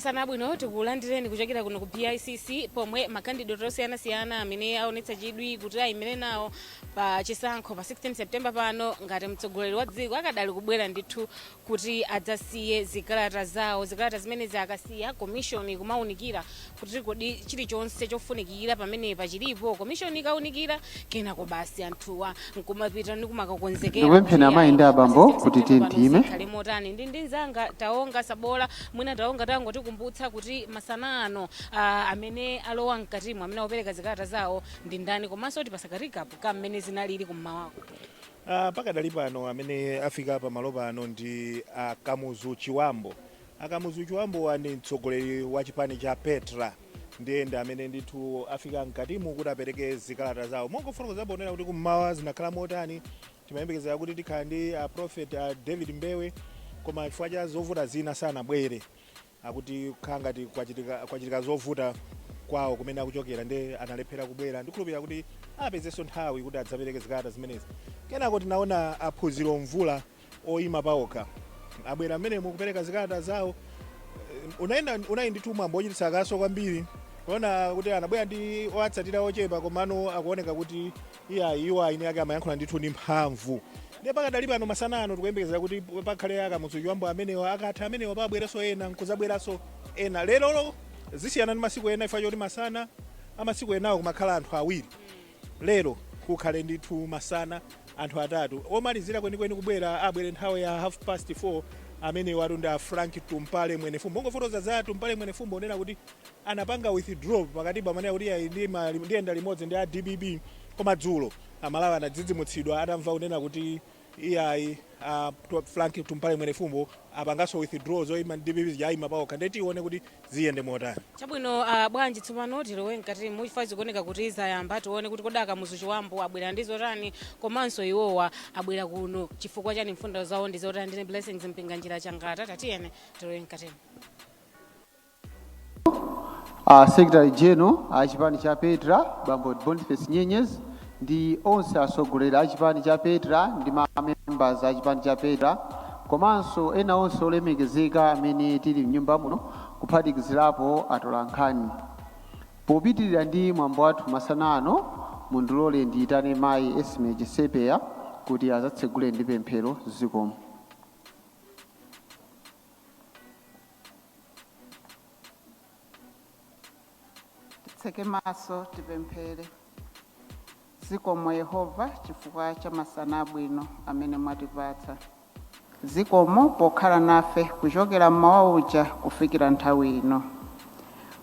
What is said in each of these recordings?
Masana bwino tikulandireni kuchokera kuno ku PICC pomwe makandidate osiyana-siyana amene aonetsa chidwi kuti ayimire nawo pa chisankho pa 16 September pano ngati mtsogoleri wa dziko akadali kubwera ndithu kuti adzasiye zikalata zawo. Zikalata zimenezi akasiya commission kumaunikira kuti kodi chilichonse chofunikira pamene pachilipo commission ikaunikira kenako basi anthuwa nkumapita ndi kumakakonzekera ndipemphera amayi abambo kuti tintime khale motani ndi nzanga taonga sabola mwina taonga tango tikumbutsa kuti masana ano amene alowa mkatimo amene opereka zikalata zawo ndi ndani komanso kuti pasakatikapo kamene zinalili kummawako. Pakadali pano amene afika pa malo pano ndi Akamuzu Chiwambo. Akamuzu Chiwambo ndi mtsogoleri wa chipani cha Petra ndiye amene ndithu afika mkatimo kuti apereke zikalata zawo. Mongofotokoza bonera kuti kummawa zinakhala motani timayembekezera kuti tikhala ndi Prophet David Mbewe koma chifukwa cha zovuta zina sanabwere akuti kukhala ngati kwachitika zovuta kwawo kumene akuchokera ndi analephera kubwera. Ndikhulupirira kuti apezenso nthawi kuti adzapereke zikalata zimenezi. Kenako tinaona aphunziro mvula oyima paokha abwera amene mukupereka zikalata zawo. Unayi ndithu mwambo ochititsa kaso kwambiri kuona kuti anabwera ndi owatsatira ochepa komano akuoneka kuti iwo aine ake amayankhula ndithu ndi mphamvu. Ndiye pakadali pano masana ano tikuyembekezera kuti pakhale Akamuzu Chiwambo amenewa akatha amenewa pabwereso ena nkuzabweranso ena. Lero zisiyana ndi masiku ena ifo choti masana amasiku enawo kumakhala anthu awiri. Lero kukhale ndithu masana anthu atatu omalizira kwenikweni kubwera abwere nthawi ya 4:30 amene watu ndi Frank Tumpale mwene fumbo. Ngofotoza za Tumpale mwene fumbo onena kuti anapanga withdraw pakati pamene kuti ndiyenda limodzi ndi DBB koma dzulo amalawi anadzidzimutsidwa atamva unena kuti iyayi Frank Tumpale mwene fumbo apangaso withdraw zoyima DBB yayima paokha ndeti ione kuti ziyende motani. Chabwino bwanji tsopano tilowe mkati muchifazi kuoneka kuti zayamba tione kuti kodi Akamuzu Chiwambo abwera ndi zotani komanso iwowa abwera kuno chifukwa chani mfundo zawo ndi zotani. Ndine Blessings mpinga njira changata tatiyene tilowe mkati. Secretary General achipani cha Petra Bambo Boniface Nyenyezi ndi onse atsogoleri achipani cha Petra ndi members achipani cha Petra komanso ena onse olemekezeka amene tili mnyumba muno kuphatikizirapo atolankhani. Popitirira ndi mwambo wathu masana ano mundilole ndiyitane mayi Esme Chisepeya kuti adzatsegule ndi pemphero zikomo. Tseke maso tipemphere. Zikomo Yehova chifukwa cha masana abwino amene mwatipatsa. Zikomo pokhala nafe kuchokera mmawa uja kufikira nthawi ino.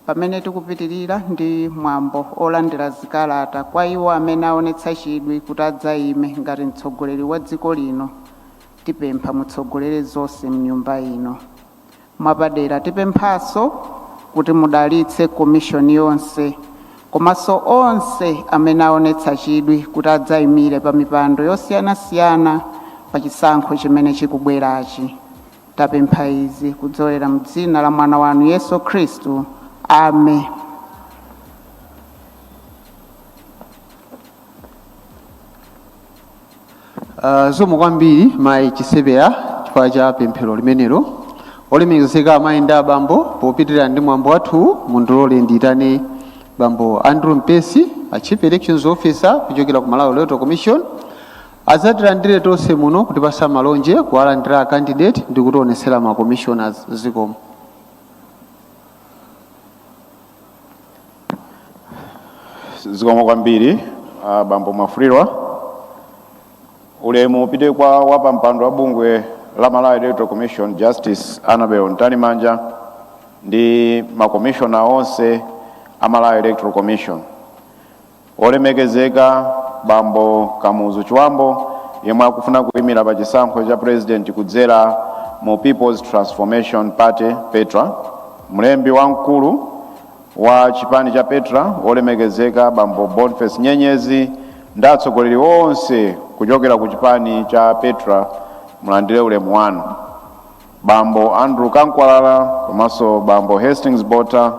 Pamene tikupitirira ndi mwambo olandira zikalata kwa iwo amene aonetsa chidwi kuti adzayime ngati mtsogoleri wa dziko lino, tipempha mutsogolere zonse mnyumba ino. Mwapadera tipemphaso kuti mudalitse komishoni yonse komanso onse amene aonetsa chidwi kuti adzayimire pa mipando yosiyanasiyana pa chisankho chimene chikubwerachi. Tapempha izi kudzera m'dzina la mwana wanu Yesu Khristu. Amen. Zikomo kwambiri mayi Chisepeya chifukwa cha pemphero limenelo. Olemekezeka amayi ndi abambo popitirira ndi mwambo wathu mundilole ndiyitane Bambo Andrew Mpesi Chief Elections Officer kuchokera ku Malawi Electoral Commission adzatilandire tonse muno kuti pasa malonje kuwalandira candidate ndi kutionesera ma commissioners. Zikomo. Zikomo kwambiri Bambo Mafulirwa. Ulemu upite kwa wapampando wa bungwe la Malawi Electoral Commission Justice Annabel Ntanimanja ndi makomishona onse a Malawi Electoral Commission. Olemekezeka Bambo Akamuzu Chiwambo yemwe akufuna kuyimira pa chisankho cha president kudzera mu People's Transformation Party Petra. Mlembi wamkulu wa chipani cha Petra olemekezeka Bambo Boniface Nyenyezi ndi atsogoleri onse kuchokera ku chipani cha Petra mulandire ulemu wanu. Bambo Andrew Kankwalala komanso Bambo Hastings Bota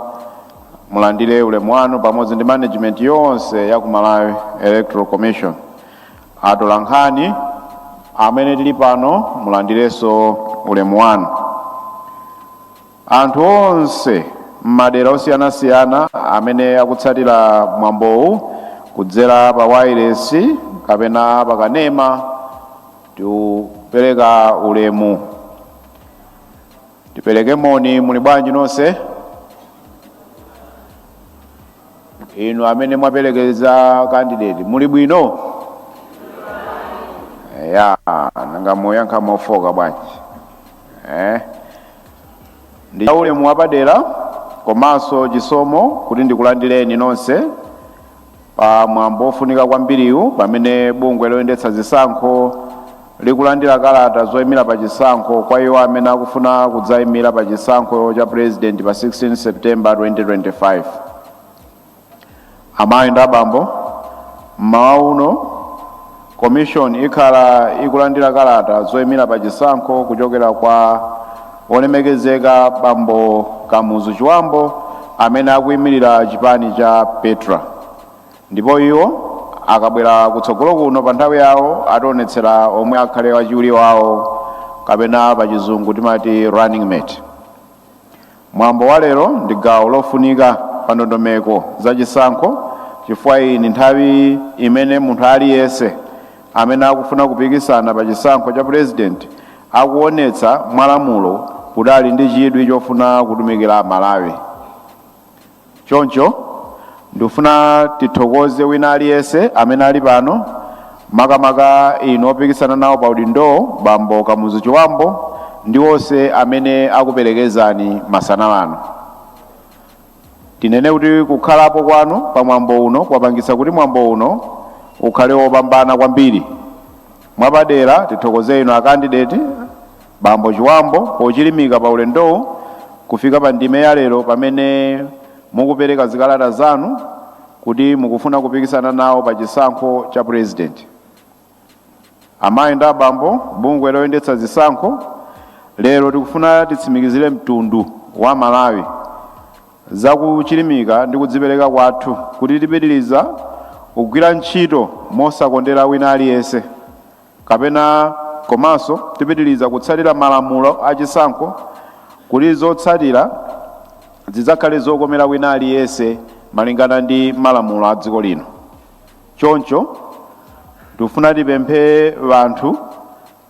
mulandire ulemu wanu pamodzi ndi management yonse ya ku Malawi Electoral Commission. Atolankhani amene tili pano mulandireso ulemu wanu. anthu onse m'madera osiyanasiyana amene akutsatira mwambowu kudzera pa wireless kapena pakanema tipereka ulemu. Tipereke moni, muli bwanji nonse? Inu amene mwaperekeza candidate muli bwino? Ya, nanga moyankha mofoka bwanji. Ndi ulemu wapadera komanso chisomo kuti ndikulandireni nonse pa mwambo ofunika kwambiriwu pamene bungwe loyendetsa zisankho likulandira kalata zoyimira pa chisankho kwa iwo amene akufuna kudzayimira pa chisankho cha president pa 16 September 2025. Amayi ndi abambo, mmawa uno commission ikhala ikulandira kalata zoyimira pa chisankho kuchokera kwa olemekezeka bambo Akamuzu Chiwambo amene akuyimirira chipani cha Petra. Ndipo iwo akabwera kutsogolo kuno pa nthawi yawo ationetsera omwe akhale wachiwiri wawo kapena pa chizungu timati running mate. Mwambo wa lero ndi gawo lofunika pa ndondomeko za chisankho chifukwa iyi ndi nthawi imene munthu aliyense amene akufuna kupikisana pa chisankho cha president akuonetsa mwalamulo kuti ali ndi chidwi chofuna kutumikira Malawi. Choncho ndikufuna tithokoze wina aliyense amene ali pano, makamaka inu opikisana nawo pa udindo bambo Akamuzu Chiwambo ndi onse amene akuperekezani masana ano. Tinene kuti kukhalapo kwanu pa mwambo uno kwapangitsa kuti mwambo uno ukhale wopambana kwambiri. Mwapadera tithokoze inu akandidate bambo Chiwambo pochilimika pa ulendowu kufika pa ndime ya lero pamene mukupereka zikalata zanu kuti mukufuna kupikisana nawo pa chisankho cha president. Amayi ndi abambo, bungwe loyendetsa zisankho lero tikufuna titsimikizire mtundu wa Malawi zakuchilimika ndi kudzipereka kwathu kuti tipitiriza kugwira ntchito mosakondera wina aliyense kapena komanso tipitiriza kutsatira malamulo a chisankho kuti zotsatira zidzakhale zokomera wina aliyense malingana ndi malamulo a dziko lino. Choncho tikufuna tipemphe vanthu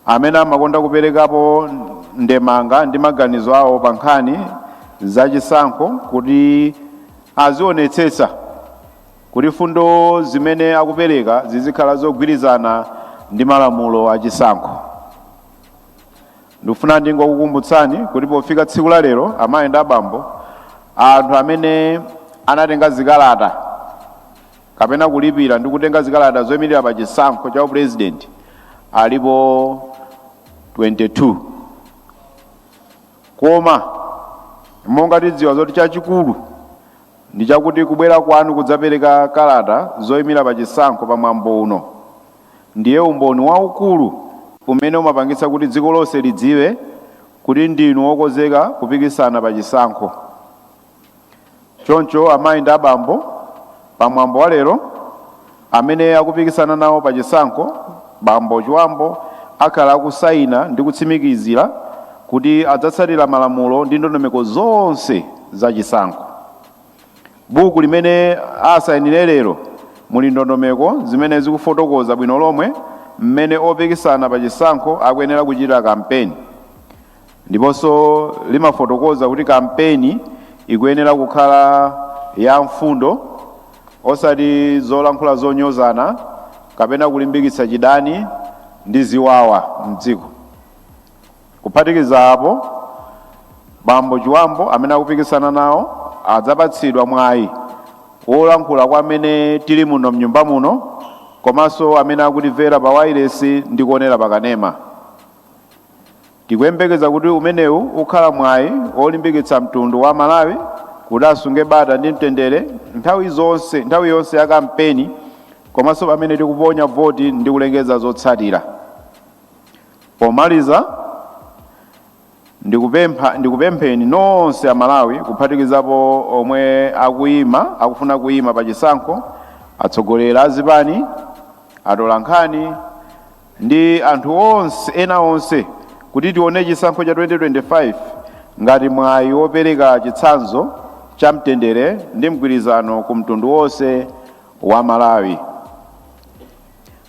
amene amakonda kuperekapo ndemanga ndi maganizo awo pa nkhani za chisankho kuti azionetsetsa kuti fundo zimene akupereka zizikhala zogwirizana ndi malamulo a chisankho. Ndikufuna ndingokukumbutsani kuti pofika tsiku la lero amayi ndi abambo, anthu amene anatenga zikalata kapena kulipira ndi kutenga zikalata zoyimirira pa chisankho cha president alipo 22. Koma monga tidziwa zoti chachikulu ndi chakuti kubwera kwanu kudzapereka kalata zoyimira pa chisankho pa mwambo uno ndiye umboni waukulu umene umapangitsa kuti dziko lonse lidziwe kuti ndinu wokonzeka kupikisana pa chisankho. Choncho amayi ndi abambo, pa mwambo wa lero amene akupikisana nawo pa chisankho bambo Chiwambo akhala akusayina ndi kutsimikizira kuti adzatsatira malamulo ndi ndondomeko zonse za chisankho. Buku limene asayinire lero muli ndondomeko zimene zikufotokoza bwino lomwe mmene opikisana pa chisankho akuyenera kuchita kampeni, ndiponso limafotokoza kuti kampeni ikuyenera kukhala ya mfundo osati zolankhula zonyozana kapena kulimbikitsa chidani ndi ziwawa mdziko. Kuphatikiza apo, bambo Chiwambo amene akupikisana nawo adzapatsidwa mwayi wolankhula kwa amene tili muno mnyumba muno komanso amene akutimvera pa wireless ndi kuonera pa kanema. Tikuyembekeza kuti umenewu ukhala mwayi wolimbikitsa mtundu wa Malawi kuti asunge bata ndi mtendere nthawi yonse ya kampeni komanso pamene tikuponya voti ndi kulengeza zotsatira. Pomaliza ndikupempheni nonse a Malawi kuphatikizapo omwe akufuna kuyima pa chisankho, atsogoleri a zipani, atolankhani ndi anthu onse ena onse kuti tione chisankho cha 2025 ngati mwayi wopereka chitsanzo cha mtendere ndi mgwirizano ku mtundu wonse wa Malawi.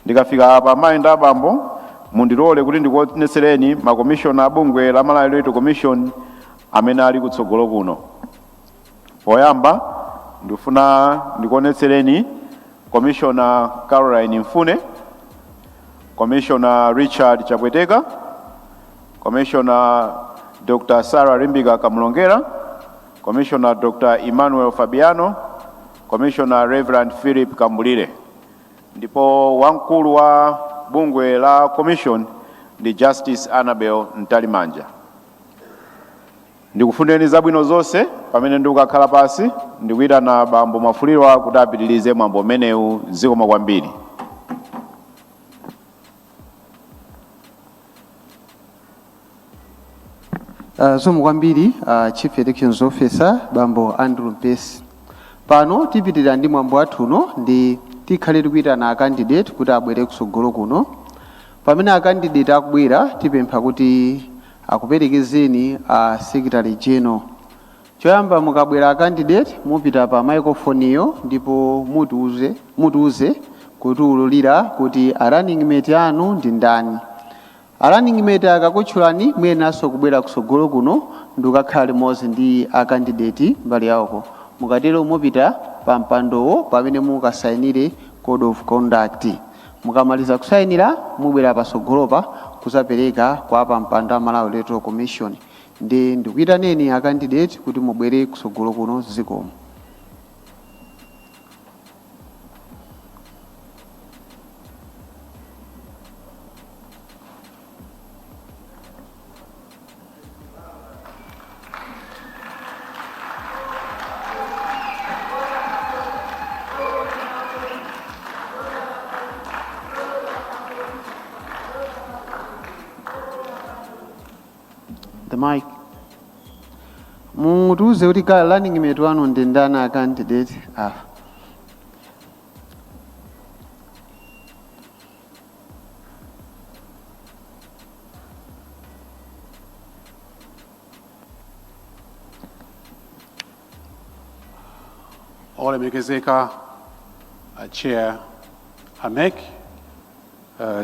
Ndikafika pa mayi ndi abambo, mundilole kuti ndikuonetsereni makomishona a bungwe la Malawi Electoral Commission amene ali kutsogolo kuno. Poyamba ndifuna ndikuonetsereni Commissioner Caroline Mfune, Commissioner Richard Chapweteka, Commissioner Dr. Sarah Rimbika Kamulongera, Commissioner Dr. Emmanuel Fabiano, Commissioner Reverend Philip Kambulire. Ndipo wamkulu wa bungwe la commission ndi Justice Annabel Ntalimanja. Ndikufunireni zabwino zonse pamene ndikukhala pasi, ndikuyitana bambo Mafulirwa kuti apitirize mwambo umenewu. Zikomo kwambiri. Zikomo kwambiri Chief Elections Officer bambo Andrew Mpesi. Pano tipitirira ndi mwambo wathuno ndi tikhale tikuyitana candidate kuti abwere kutsogolo kuno. Pamene candidate akubwera tipempha kuti akuperekezeni Secretary General. Choyamba mukabwera candidate mupita pa microphone iyo ndipo mutiuze kuti ululira kuti running mate anu ndi ndani. Running mate akakutchulani muyenaso kubwera kutsogolo kuno ndikukhala limodzi ndi candidate mbali yawoko. Mukatero mupita pa mpandowo pamene mukasayinire code of conduct. Mukamaliza kusayinira mubwera patsogolopa kuzapereka kwa pa mpando wa Malawi Electoral Commission. Ndi ndikuyitaneni candidate kuti mubwere kutsogolo kuno. Zikomo. The mic. Mutiuze kuti running mate wanu ndi ndani candidate. Olemekezeka Chair AMEC,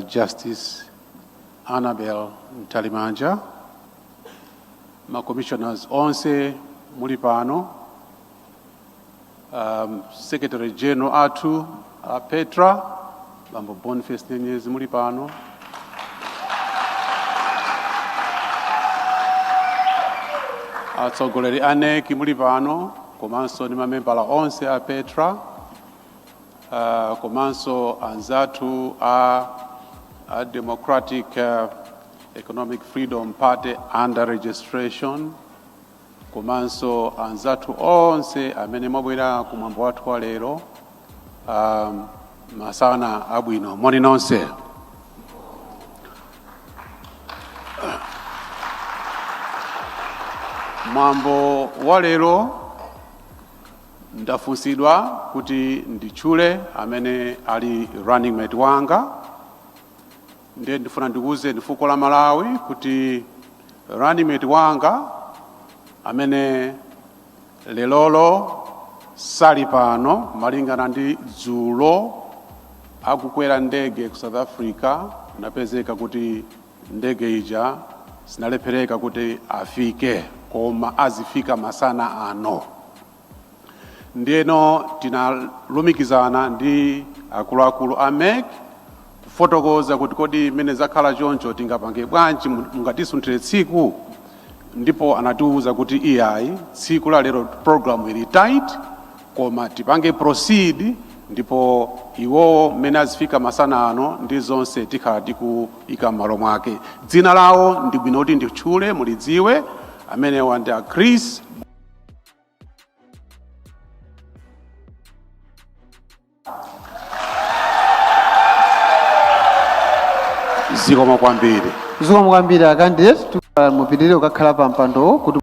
Justice Annabel Ntalimanja, ma commissioners onse muli pano, Secretary General atu Petra, bambo Boniface Nyenyezi muli pano, atsogoleri aneki muli pano, komanso ni mamembala onse a Petra, komanso anzatu a Democratic Economic Freedom Party under registration, komanso anzatu onse amene mwabwera ku mwambo wathu wa lero, masana abwino moni nonse. Mwambo wa lero ndafunsidwa kuti ndichule amene ali running mate wanga. Ndiye ndifuna ndikuze ndifuko la Malawi kuti running mate wanga amene lelolo sali pano malingana ndi dzulo akukwera ndege ku South Africa, napezeka kuti ndege ija sinalephereka kuti afike, koma azifika masana ano. Ndiyeno tinalumikizana ndi akuluakulu AMEC kufotokoza kuti kodi mene zakhala choncho tingapange bwanji mungatisunthire tsiku, ndipo anatiuza kuti iyayi tsiku la lero program ili tight, koma tipange proceed, ndipo iwo mene azifika masana ano ndi zonse tikhala tikuyika m'malo mwake. Dzina lawo ndi bwino kuti nditchule mulidziwe, amene wanda Chris zikomo kwambiri. Zikomo kwambiri candidate mupitirire kukhala pa mpando kuti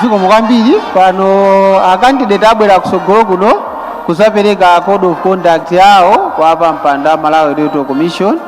zikomo kwambiri pano akandidate abwera kusogolo kuno kuzapereka code of conduct yawo kwa pampando wa Malawi Electoral Commission.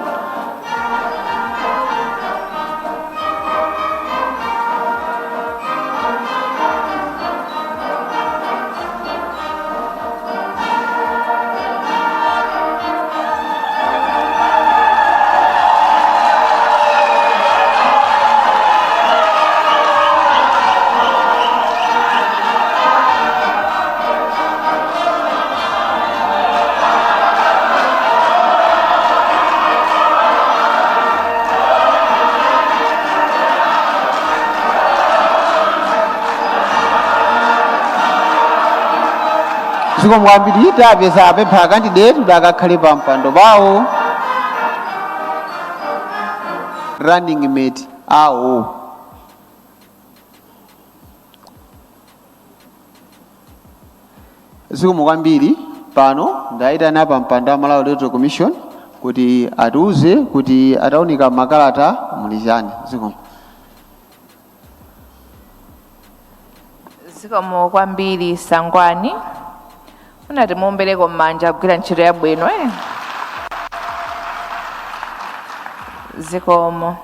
Zikomo kwambiri tapeza apempha akandidate kuti akakhale pa mpando pawo. Running mate awo. Zikomo kwambiri pano ndayitana pa mpando wa Malawi Electoral Commission kuti atiuze kuti ataunika makalata muli chani. Zikomo. Zikomo kwambiri Sangwani. Unati muombereko mmanja kugwira ntchito yabwino Zikomo.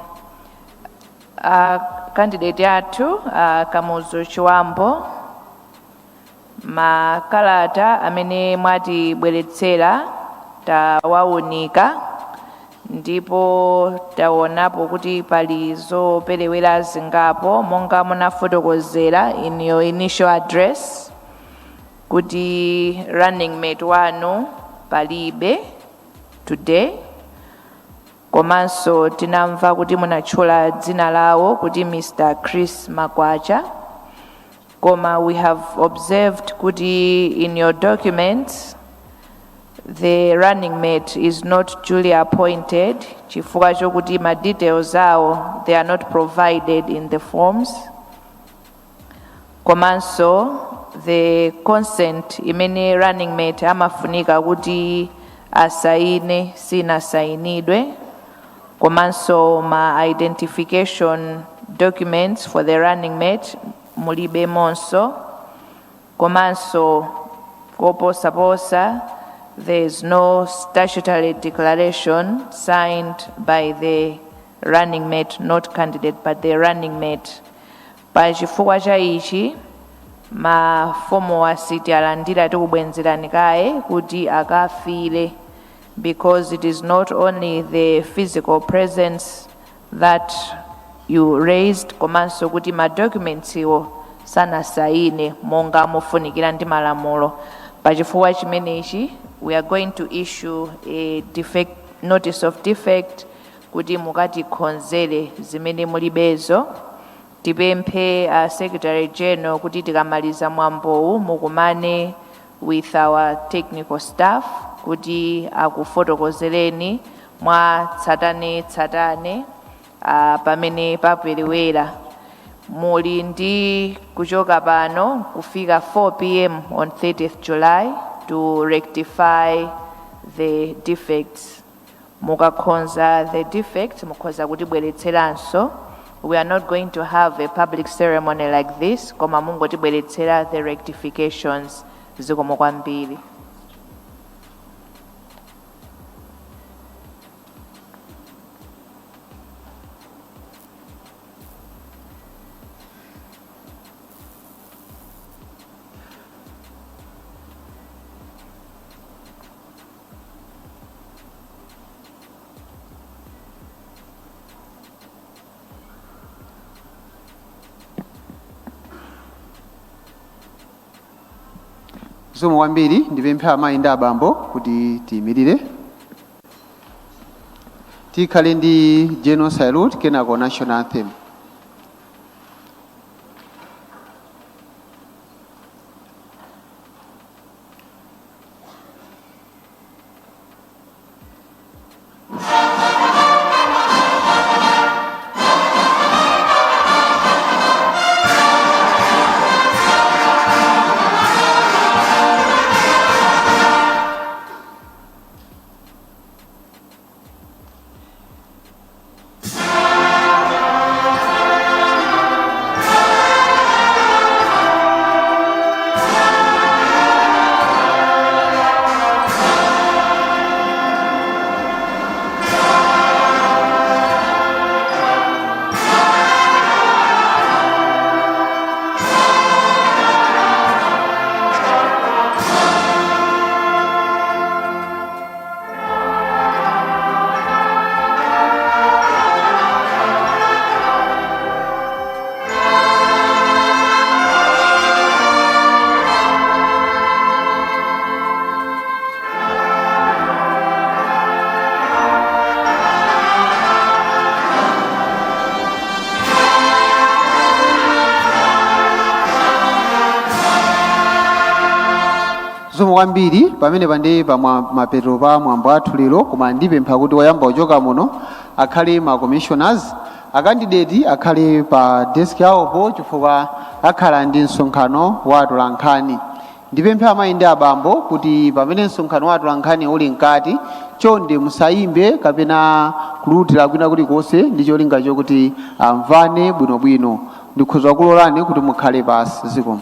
Candidate athu Akamuzu Chiwambo, makalata amene mwatibweretsera tawaunika ndipo taonapo kuti pali zoperewera zingapo monga munafotokozera in your initial address kuti running mate wanu palibe today, komanso tinamva kuti munatchula dzina lawo kuti Mr. Chris Makwacha, koma we have observed kuti in your documents the running mate is not duly appointed chifukwa chokuti ma details awo they are not provided in the forms, komanso the consent imene running mate amafunika kuti asaine sinasayinidwe, komanso ma identification documents for the running mate mulibe monso, komanso koposaposa there is no statutory declaration signed by the running mate, not candidate but the running mate. Pa chifukwa cha ichi mafomu asiti alandira tikubwenzerani kaye kuti akafile, because it is not only the physical presence that you raised, komanso kuti ma documents iwo sanasaine monga mufunikira ndi malamulo. Pa chifukwa chimenechi we are going to issue a notice of defect kuti mukatikhonzere zimene mulibezo. Tipemphe Secretary General kuti tikamaliza mwambowu mukumane with our technical staff kuti akufotokozereni mwa tsatane pamene paperewera. Muli ndi kuchoka pano kufika 4 p.m. on 30th July to rectify the defects. Mukakhonza the defects mukhoza kutibweretseranso. We are not going to have a public ceremony like this, koma mungotibweretsera the rectifications. Zikomo kwambiri. Zikomo kwambiri ndipempha amayi ndi abambo kuti tiyimirire. Tikhale ndi general salute kenako national anthem. zomwe kwambiri pamene pandi pa mapeto pa mwambo athu lero, koma ndipempha kuti woyamba kuchoka muno akhale ma commissioners akandidate akhale pa desk yawopo chifukwa akhala ndi msonkhano wa atolankhani. Ndipempha amayi ndi abambo kuti pamene msonkhano wa atolankhani uli mkati chonde musayimbe kapena kulutira kwina kulikonse ndi cholinga chokuti amvane bwinobwino. Ndikhoza kulolani kuti mukhale pasi zikomo.